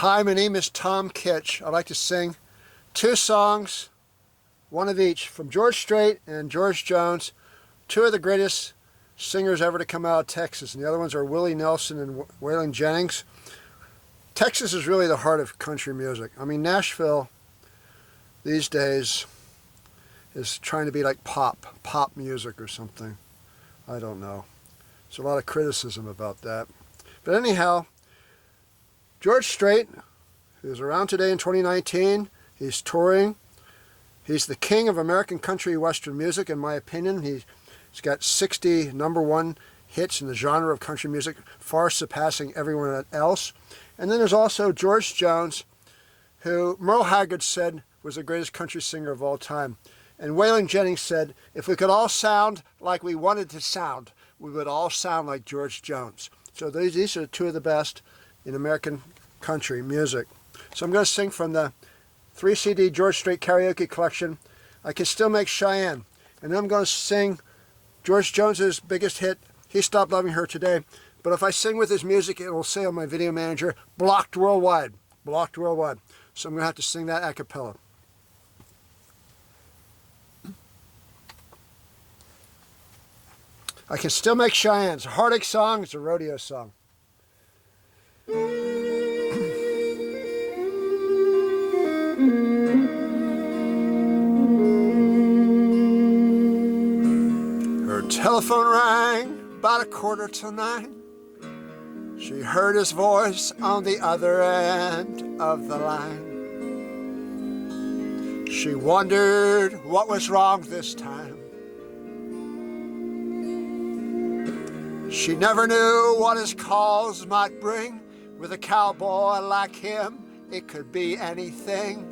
Hi, my name is Tom Kitch. I'd like to sing two songs, one of each, from George Strait and George Jones, two of the greatest singers ever to come out of Texas. And the other ones are Willie Nelson and Waylon Jennings. Texas is really the heart of country music. I mean, Nashville these days is trying to be like pop music or something. I don't know. There's a lot of criticism about that. But anyhow, George Strait, who's around today in 2019, he's touring. He's the king of American country western music, in my opinion. He's got 60 #1 hits in the genre of country music, far surpassing everyone else. And then there's also George Jones, who Merle Haggard said was the greatest country singer of all time. And Waylon Jennings said, if we could all sound like we wanted to sound, we would all sound like George Jones. So these are two of the best in American country music. So I'm going to sing from the 3-CD George Strait karaoke collection, I Can Still Make Cheyenne. And then I'm going to sing George Jones's biggest hit, He Stopped Loving Her Today. But if I sing with his music, it will say on my video manager, blocked worldwide. Blocked worldwide. So I'm going to have to sing that a cappella. I Can Still Make Cheyenne. It's a heartache song. It's a rodeo song. Her telephone rang about 9:15. She heard his voice on the other end of the line. She wondered what was wrong this time. She never knew what his calls might bring. With a cowboy like him, it could be anything.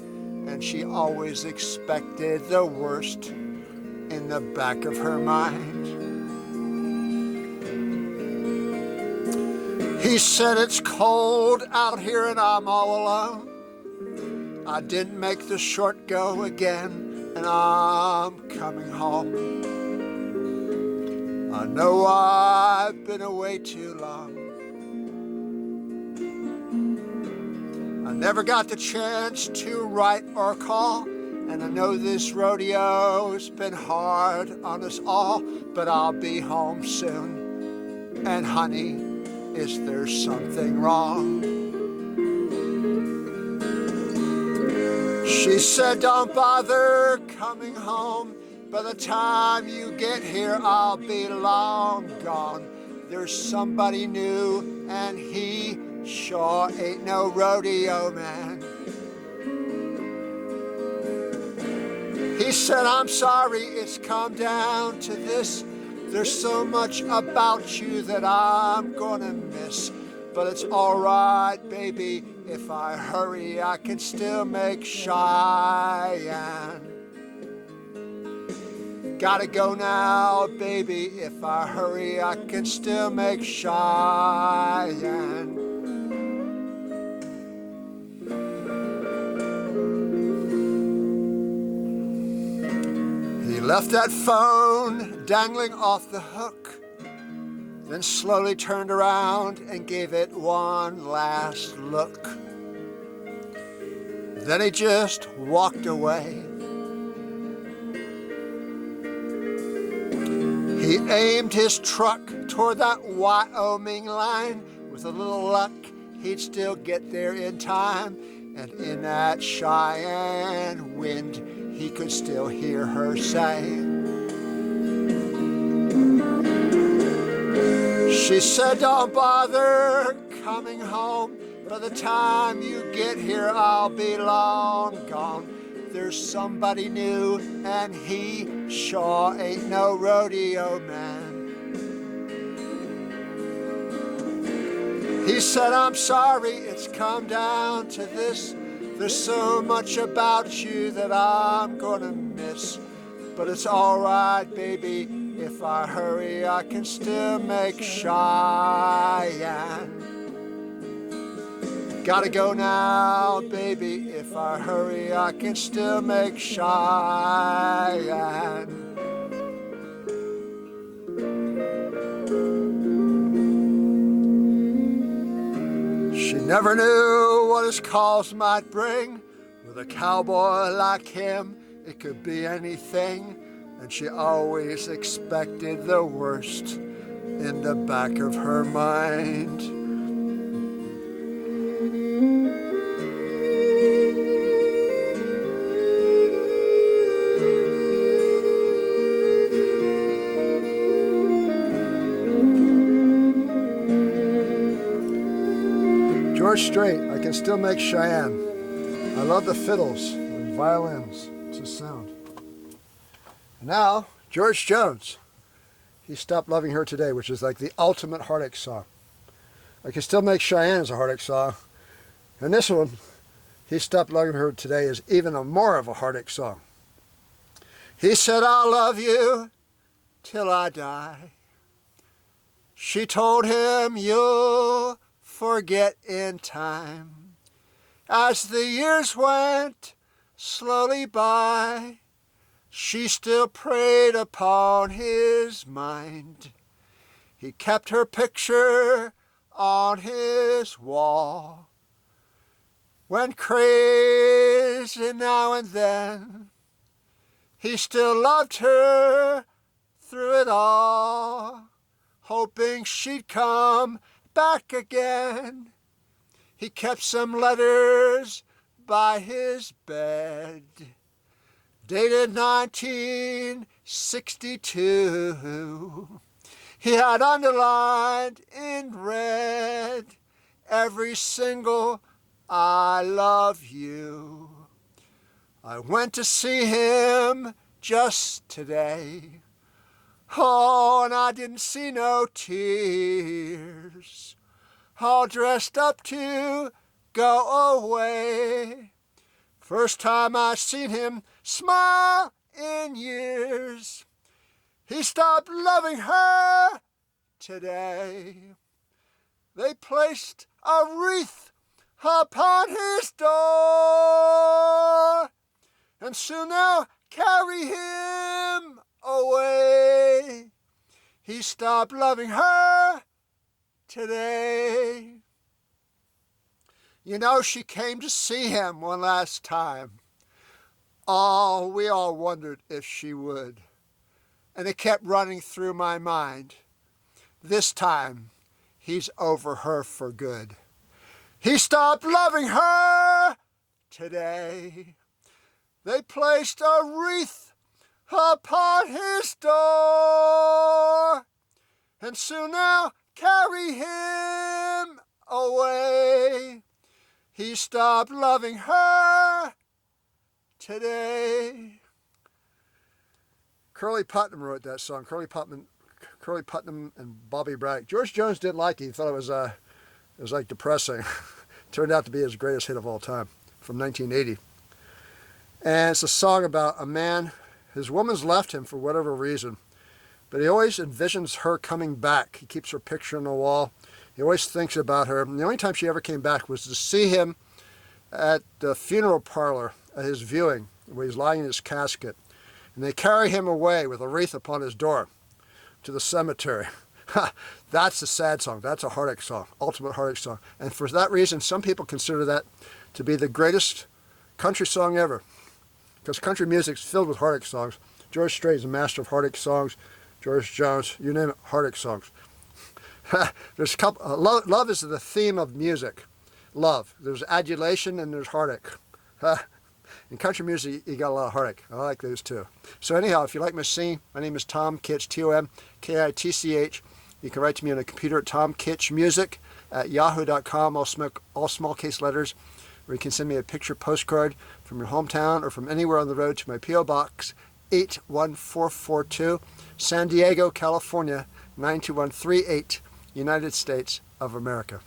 And she always expected the worst in the back of her mind. He said, it's cold out here and I'm all alone. I didn't make the short go again and I'm coming home. I know I've been away too long. I never got the chance to write or call, and I know this rodeo's been hard on us all, but I'll be home soon. And honey, is there something wrong? She said, don't bother coming home. By the time you get here, I'll be long gone. There's somebody new, and he sure ain't no rodeo man. He said, I'm sorry, it's come down to this. There's so much about you that I'm gonna miss. But it's all right, baby, if I hurry, I can still make Cheyenne. Gotta go now, baby, if I hurry, I can still make Cheyenne. He left that phone dangling off the hook, then slowly turned around and gave it one last look. Then he just walked away. He aimed his truck toward that Wyoming line. With a little luck, he'd still get there in time. And in that Cheyenne wind, he could still hear her say, she said, don't bother coming home. By the time you get here, I'll be long gone. There's somebody new, and he sure ain't no rodeo man. He said, I'm sorry, it's come down to this. There's so much about you that I'm gonna miss. But it's all right, baby, if I hurry, I can still make Cheyenne. Gotta go now, baby, if I hurry, I can still make Cheyenne. She Never knew what his calls might bring. With a cowboy like him, it could be anything. And she always expected the worst in the back of her mind. George Strait, I can still make Cheyenne. I love the fiddles and violins. It's a sound. And now, George Jones. He stopped loving her today, which is like the ultimate heartache song. I can still make Cheyenne as a heartache song. And this one, he stopped loving her today, is even more of a heartache song. He said, I'll love you till I die. She told him, you'll forget in time. As the years went slowly by, she still preyed upon his mind. He kept her picture on his wall. Went crazy now and then. He still loved her through it all, hoping she'd come back again. He kept some letters by his bed, dated 1962. He had underlined in red every single I love you. I went to see him just today. Oh, and I didn't see no tears. All dressed up to go away. First time I seen him smile in years. He stopped loving her today. They placed a wreath upon his door, and soon they'll carry him away. He stopped loving her today. You know, she came to see him one last time. Oh, we all wondered if she would. And it kept running through my mind. This time, he's over her for good. He stopped loving her today. They placed a wreath upon his door, and soon they'll carry him away. He stopped loving her today. Curly Putnam wrote that song. Curly Putnam and Bobby Braddock. George Jones didn't like it. He thought it was like depressing. Turned out to be his greatest hit of all time, from 1980. And it's a song about a man. His woman's left him for whatever reason, but he always envisions her coming back. He keeps her picture on the wall. He always thinks about her. And the only time she ever came back was to see him at the funeral parlor at his viewing, where he's lying in his casket. And they carry him away with a wreath upon his door to the cemetery. That's a sad song. That's a heartache song, ultimate heartache song. And for that reason, some people consider that to be the greatest country song ever, because country music's filled with heartache songs. George Strait is a master of heartache songs. George Jones, you name it, heartache songs. There's a couple. Love is the theme of music. Love. There's adulation and there's heartache. In country music, you got a lot of heartache. I like those too. So anyhow, if you like me singing, my name is Tom Kitch, TOMKITCH. You can write to me on a computer at tomkitchmusic@yahoo.com, all small case letters. Or you can send me a picture postcard from your hometown or from anywhere on the road to my P.O. Box 81442, San Diego, California 92138, United States of America.